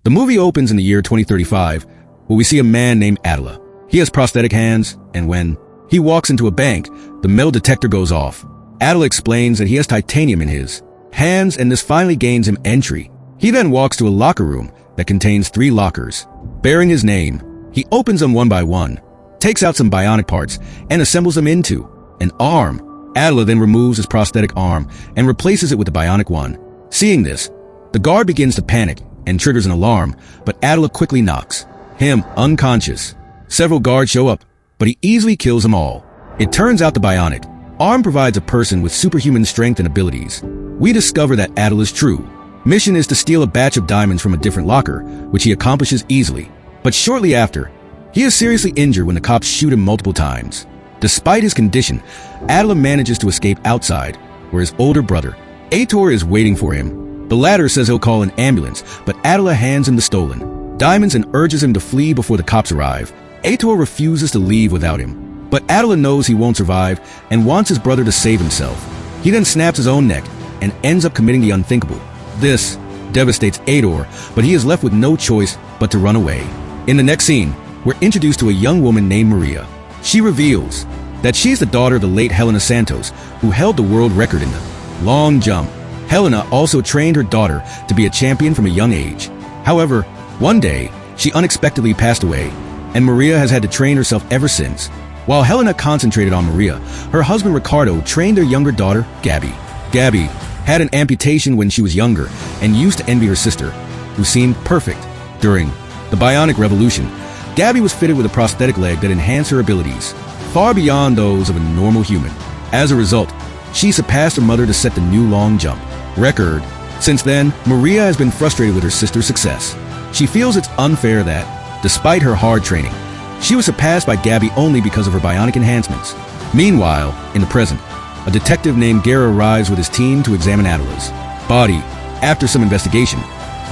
The movie opens in the year 2035, where we see a man named 𝐴𝐿𝐴. He has prosthetic hands, and when he walks into a bank, the metal detector goes off. 𝐴𝐿𝐴 explains that he has titanium in his hands, and this finally gains him entry. He then walks to a locker room that contains 3 lockers. Bearing his name, he opens them one by one, takes out some bionic parts, and assembles them into an arm. 𝐴𝐿𝐴 then removes his prosthetic arm and replaces it with a bionic one. Seeing this, the guard begins to panic and triggers an alarm, but 𝐴𝐿𝐴 quickly knocks him unconscious. Several guards show up, but he easily kills them all. It turns out the bionic arm provides a person with superhuman strength and abilities. We discover that 𝐴𝐿𝐴's true mission is to steal a batch of diamonds from a different locker, which he accomplishes easily. But shortly after, he is seriously injured when the cops shoot him multiple times. Despite his condition, 𝐴𝐿𝐴 manages to escape outside, where his older brother, 𝐴𝐴, is waiting for him. The latter says he'll call an ambulance, but 𝐴𝐿𝐴 hands him the stolen diamonds and urges him to flee before the cops arrive. 𝐴𝐴 refuses to leave without him, but 𝐴𝐿𝐴 knows he won't survive and wants his brother to save himself. He then snaps his own neck and ends up committing the unthinkable. This devastates 𝐴𝐴, but he is left with no choice but to run away. In the next scene, we're introduced to a young woman named Maria. She reveals that she's the daughter of the late Helena Santos, who held the world record in the long jump. Helena also trained her daughter to be a champion from a young age. However, one day, she unexpectedly passed away, and Maria has had to train herself ever since. While Helena concentrated on Maria, her husband Ricardo trained their younger daughter, 𝐏𝐿𝐴. 𝐏𝐿𝐴 had an amputation when she was younger and used to envy her sister, who seemed perfect. During the Bionic Revolution, 𝐏𝐿𝐴 was fitted with a prosthetic leg that enhanced her abilities far beyond those of a normal human. As a result, she surpassed her mother to set the new long jump record. Since then, Maria has been frustrated with her sister's success. She feels it's unfair that, despite her hard training, she was surpassed by 𝐏𝐿𝐴 only because of her bionic enhancements. Meanwhile, in the present, a detective named Guerra arrives with his team to examine 𝐴𝐿𝐴's body. After some investigation,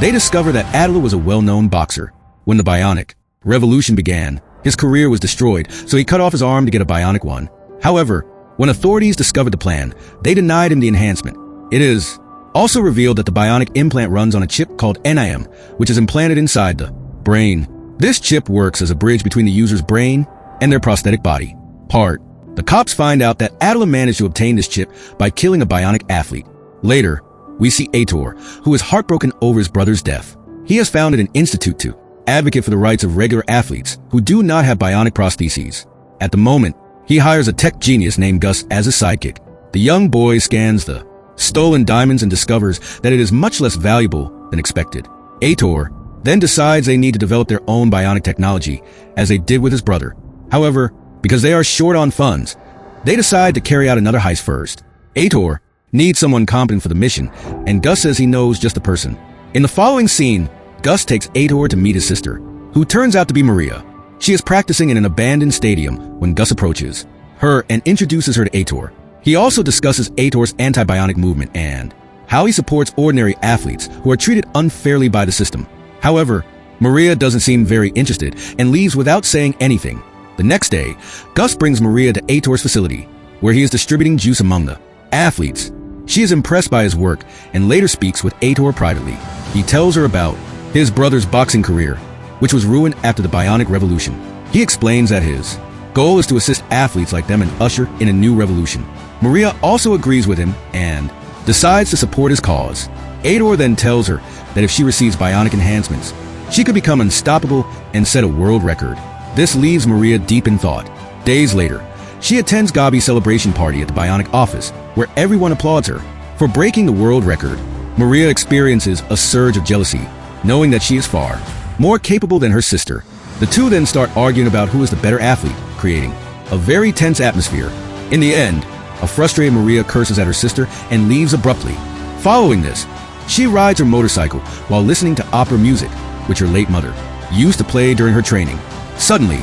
they discover that 𝐴𝐿𝐴 was a well-known boxer. When the Bionic Revolution began, his career was destroyed, so he cut off his arm to get a bionic one. However, when authorities discovered the plan, they denied him the enhancement. It is also revealed that the bionic implant runs on a chip called NIM, which is implanted inside the brain. This chip works as a bridge between the user's brain and their prosthetic body part. The cops find out that 𝐴𝐿𝐴 managed to obtain this chip by killing a bionic athlete. Later, we see 𝐴𝐴, who is heartbroken over his brother's death. He has founded an institute to advocate for the rights of regular athletes who do not have bionic prostheses. At the moment, he hires a tech genius named Gus as his sidekick. The young boy scans the stolen diamonds and discovers that it is much less valuable than expected. 𝐴𝐴 then decides they need to develop their own bionic technology, as they did with his brother. However, because they are short on funds, they decide to carry out another heist first. 𝐴𝐴 needs someone competent for the mission, and Gus says he knows just the person. In the following scene, Gus takes 𝐴𝐴 to meet his sister, who turns out to be Maria. She is practicing in an abandoned stadium when Gus approaches her and introduces her to 𝐴𝐴. He also discusses 𝐴𝐴's anti-bionic movement and how he supports ordinary athletes who are treated unfairly by the system. However, Maria doesn't seem very interested and leaves without saying anything. The next day, Gus brings Maria to 𝐴𝐴's facility, where he is distributing juice among the athletes. She is impressed by his work and later speaks with 𝐴𝐴 privately. He tells her about his brother's boxing career, which was ruined after the Bionic Revolution. He explains that his goal is to assist athletes like them and usher in a new revolution. Maria also agrees with him and decides to support his cause. 𝐴𝐴 then tells her that if she receives bionic enhancements, she could become unstoppable and set a world record. This leaves Maria deep in thought. Days later, she attends 𝐏𝐲𝐢's celebration party at the bionic office, where everyone applauds her for breaking the world record. Maria experiences a surge of jealousy, knowing that she is far more capable than her sister. The two then start arguing about who is the better athlete, creating a very tense atmosphere. In the end, a frustrated Maria curses at her sister and leaves abruptly. Following this, she rides her motorcycle while listening to opera music, which her late mother used to play during her training. Suddenly,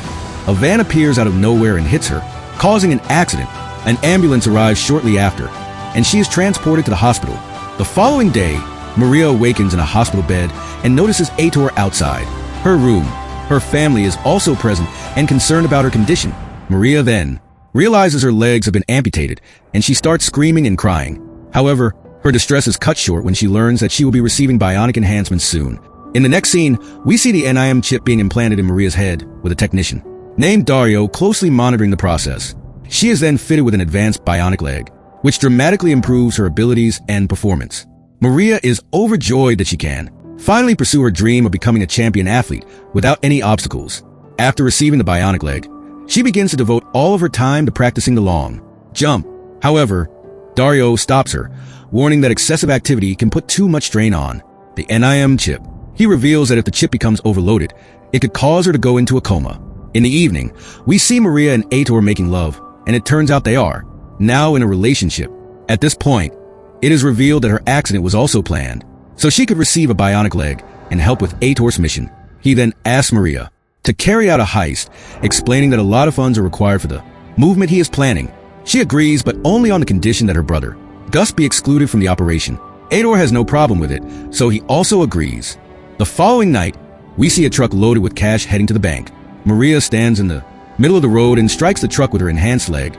a van appears out of nowhere and hits her, causing an accident. An ambulance arrives shortly after, and she is transported to the hospital. The following day, Maria awakens in a hospital bed and notices 𝐴𝐴 outside her room. Her family is also present and concerned about her condition. Maria then realizes her legs have been amputated, and she starts screaming and crying. However, her distress is cut short when she learns that she will be receiving bionic enhancements soon. In the next scene, we see the NIM chip being implanted in Maria's head with a technician named Dario closely monitoring the process. She is then fitted with an advanced bionic leg, which dramatically improves her abilities and performance. Maria is overjoyed that she can finally pursue her dream of becoming a champion athlete without any obstacles. After receiving the bionic leg, she begins to devote all of her time to practicing the long jump. However, Dario stops her, warning that excessive activity can put too much strain on the NIM chip. He reveals that if the chip becomes overloaded, it could cause her to go into a coma. In the evening, we see Maria and 𝐴TOR making love, and it turns out they are now in a relationship. At this point, it is revealed that her accident was also planned, so she could receive a bionic leg and help with 𝐴TOR's mission. He then asks Maria to carry out a heist, explaining that a lot of funds are required for the movement he is planning. She agrees, but only on the condition that her brother, Gus, be excluded from the operation. 𝐴TOR has no problem with it, so he also agrees. The following night, we see a truck loaded with cash heading to the bank. Maria stands in the middle of the road and strikes the truck with her enhanced leg,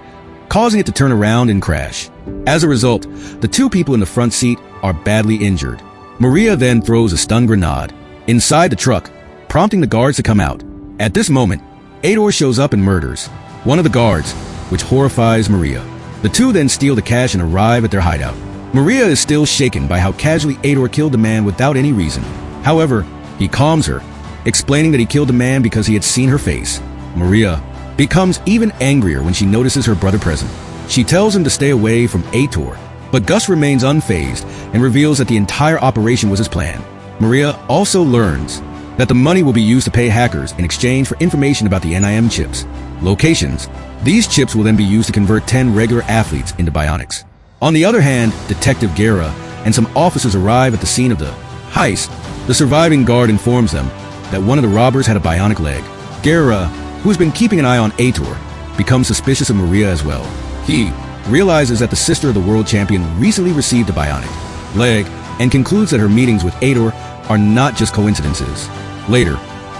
causing it to turn around and crash. As a result, the two people in the front seat are badly injured. Maria then throws a stun grenade inside the truck, prompting the guards to come out. At this moment, 𝐴TOR shows up and murders one of the guards, which horrifies Maria. The two then steal the cash and arrive at their hideout. Maria is still shaken by how casually 𝐴TOR killed the man without any reason. However, he calms her, explaining that he killed the man because he had seen her face. Maria becomes even angrier when she notices her brother present. She tells him to stay away from 𝐴TOR, but Gus remains unfazed and reveals that the entire operation was his plan. Maria also learns that the money will be used to pay hackers in exchange for information about the NIM chips locations. These chips will then be used to convert 10 regular athletes into bionics. On the other hand, Detective 𝐏𝐨𝐥𝐢𝐭𝐢𝐜 and some officers arrive at the scene of the heist. The surviving guard informs them that one of the robbers had a bionic leg. 𝐏𝐨𝐥𝐢𝐿, who has been keeping an eye on 𝐴TOR, becomes suspicious of Maria as well. He realizes that the sister of the world champion recently received a bionic leg and concludes that her meetings with 𝐴TOR are not just coincidences. Later,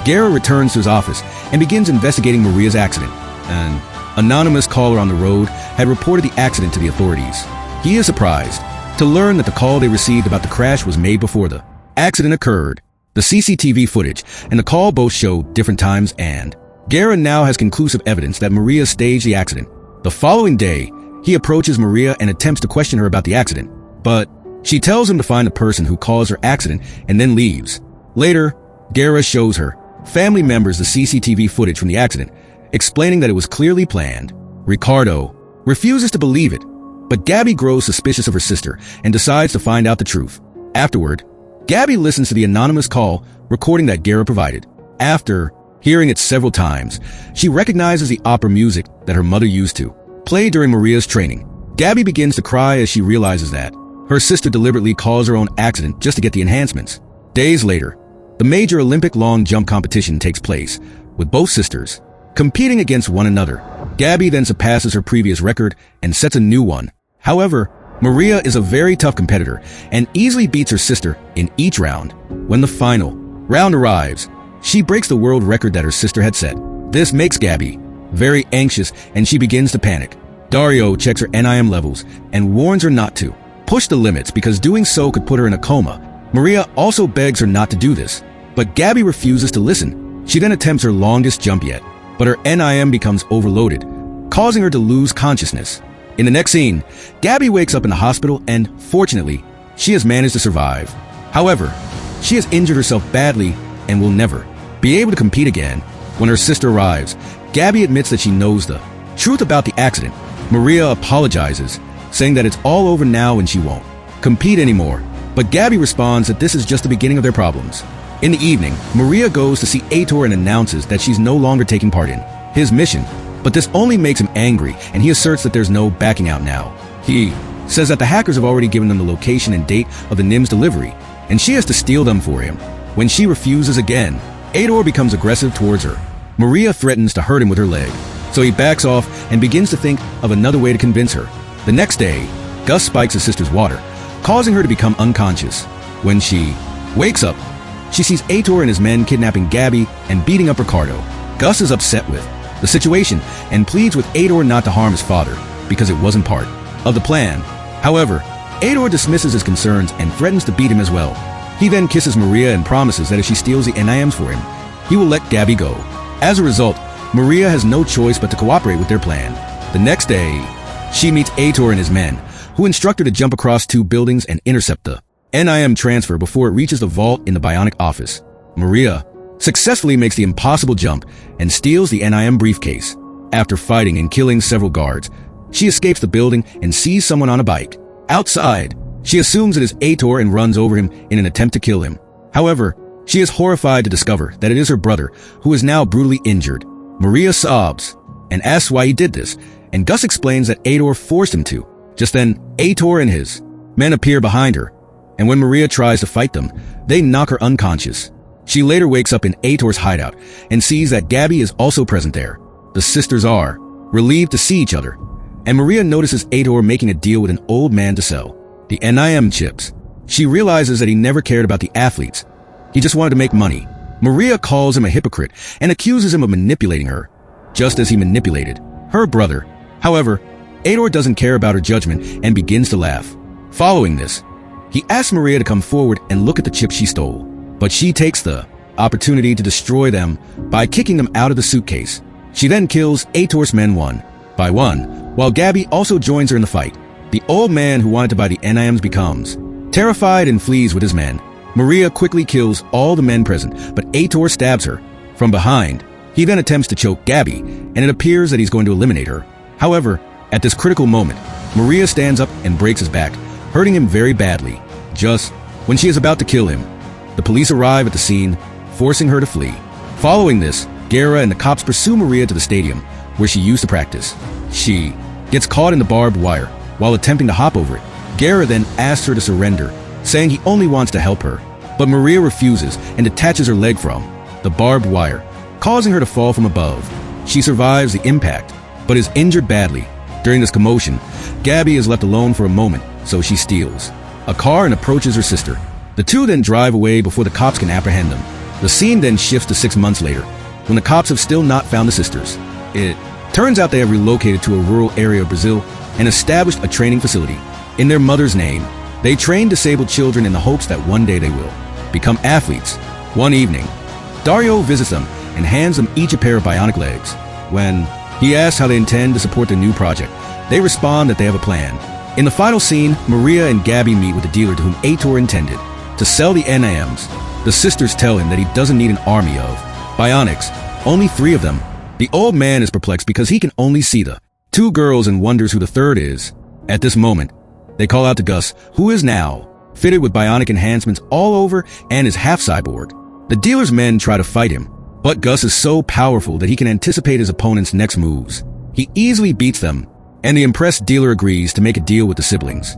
𝐏𝐨𝐥𝐢𝐿 returns to his office and begins investigating Maria's accident. An anonymous caller on the road had reported the accident to the authorities. He is surprised to learn that the call they received about the crash was made before the accident occurred. The CCTV footage and the call both show different times, and 𝐏𝐨𝐥𝐢𝐿 now has conclusive evidence that Maria staged the accident. The following day, he approaches Maria and attempts to question her about the accident, but she tells him to find the person who caused her accident and then leaves. Later, 𝐏𝐨𝐿 shows her family members the CCTV footage from the accident, explaining that it was clearly planned. Ricardo refuses to believe it, but Gabby grows suspicious of her sister and decides to find out the truth. Afterward, Gabby listens to the anonymous call recording that 𝐏𝐨𝐿 provided. After hearing it several times, she recognizes the opera music that her mother used to play during Maria's training. Gabby begins to cry as she realizes that her sister deliberately caused her own accident just to get the enhancements. Days later, the major Olympic long jump competition takes place, with both sisters competing against one another. Gabby then surpasses her previous record and sets a new one. However, Maria is a very tough competitor and easily beats her sister in each round. When the final round arrives, she breaks the world record that her sister had set. This makes Gabby very anxious and she begins to panic. Dario checks her NIM levels and warns her not to push the limits because doing so could put her in a coma. Maria also begs her not to do this, but Gabby refuses to listen. She then attempts her longest jump yet, but her NIM becomes overloaded, causing her to lose consciousness. In the next scene, Gabby wakes up in the hospital and, fortunately, she has managed to survive. However, she has injured herself badly and will never be able to compete again. When her sister arrives, Gabby admits that she knows the truth about the accident. Maria apologizes, saying that it's all over now and she won't compete anymore. But Gabby responds that this is just the beginning of their problems. In the evening, Maria goes to see 𝐴TOR and announces that she's no longer taking part in his mission. But this only makes him angry, and he asserts that there's no backing out now. He says that the hackers have already given them the location and date of the NIM's delivery, and she has to steal them for him. When she refuses again, 𝐴TOR becomes aggressive towards her. Maria threatens to hurt him with her leg, so he backs off and begins to think of another way to convince her. The next day, Gus spikes his sister's water, causing her to become unconscious. When she wakes up, she sees 𝐴TOR and his men kidnapping Gabby and beating up Ricardo. Gus is upset with the situation and pleads with 𝐴TOR not to harm his father because it wasn't part of the plan. However, 𝐴TOR dismisses his concerns and threatens to beat him as well. He then kisses Maria and promises that if she steals the NIMs for him, he will let 𝐏𝐨𝐥𝐢 go. As a result, Maria has no choice but to cooperate with their plan. The next day, she meets 𝐴TOR and his men, who instruct her to jump across 2 buildings and intercept the NIM transfer before it reaches the vault in the bionic office. Maria successfully makes the impossible jump and steals the NIM briefcase. After fighting and killing several guards, she escapes the building and sees someone on a bike. Outside, she assumes it is 𝐴TOR and runs over him in an attempt to kill him. However, she is horrified to discover that it is her brother, who is now brutally injured. Maria sobs and asks why he did this, and Gus explains that 𝐴TOR forced him to. Just then, 𝐴TOR and his men appear behind her, and when Maria tries to fight them, they knock her unconscious. She later wakes up in 𝐴TOR's hideout and sees that 𝐏𝐵 is also present there. The sisters are relieved to see each other, and Maria notices 𝐴TOR making a deal with an old man to sell the NIM chips. She realizes that he never cared about the athletes. He just wanted to make money. Maria calls him a hypocrite and accuses him of manipulating her, just as he manipulated her brother. However, 𝐴TOR doesn't care about her judgment and begins to laugh. Following this, he asks Maria to come forward and look at the chips she stole, but she takes the opportunity to destroy them by kicking them out of the suitcase. She then kills 𝐴TOR's men one by one, while 𝐏𝐵 also joins her in the fight. The old man who wanted to buy the NIMs becomes terrified and flees with his men. Maria quickly kills all the men present, but 𝐴TOR stabs her from behind. He then attempts to choke 𝐏𝐵, and it appears that he's going to eliminate her. However, at this critical moment, Maria stands up and breaks his back, hurting him very badly. Just when she is about to kill him, the police arrive at the scene, forcing her to flee. Following this, Guerra and the cops pursue Maria to the stadium, where she used to practice. She gets caught in the barbed wire while attempting to hop over it. Guerra then asks her to surrender, saying he only wants to help her. But Maria refuses and detaches her leg from the barbed wire, causing her to fall from above. She survives the impact, but is injured badly. During this commotion, 𝐏𝐵 is left alone for a moment, so she steals a car and approaches her sister. The two then drive away before the cops can apprehend them. The scene then shifts to 6 months later, when the cops have still not found the sisters. It turns out they have relocated to a rural area of Brazil and established a training facility. In their mother's name, they train disabled children in the hopes that one day they will become athletes. One evening, Dario visits them and hands them each a pair of bionic legs. When he asks how they intend to support their new project, they respond that they have a plan. In the final scene, Maria and 𝐏𝐵 meet with the dealer to whom 𝐴TOR intended to sell the NIMs. The sisters tell him that he doesn't need an army of bionics, only 3 of them. The old man is perplexed because he can only see the 2 girls and wonders who the third is. At this moment, they call out to Gus, who is now fitted with bionic enhancements all over and is half cyborg. The dealer's men try to fight him, but Gus is so powerful that he can anticipate his opponent's next moves. He easily beats them, and the impressed dealer agrees to make a deal with the siblings.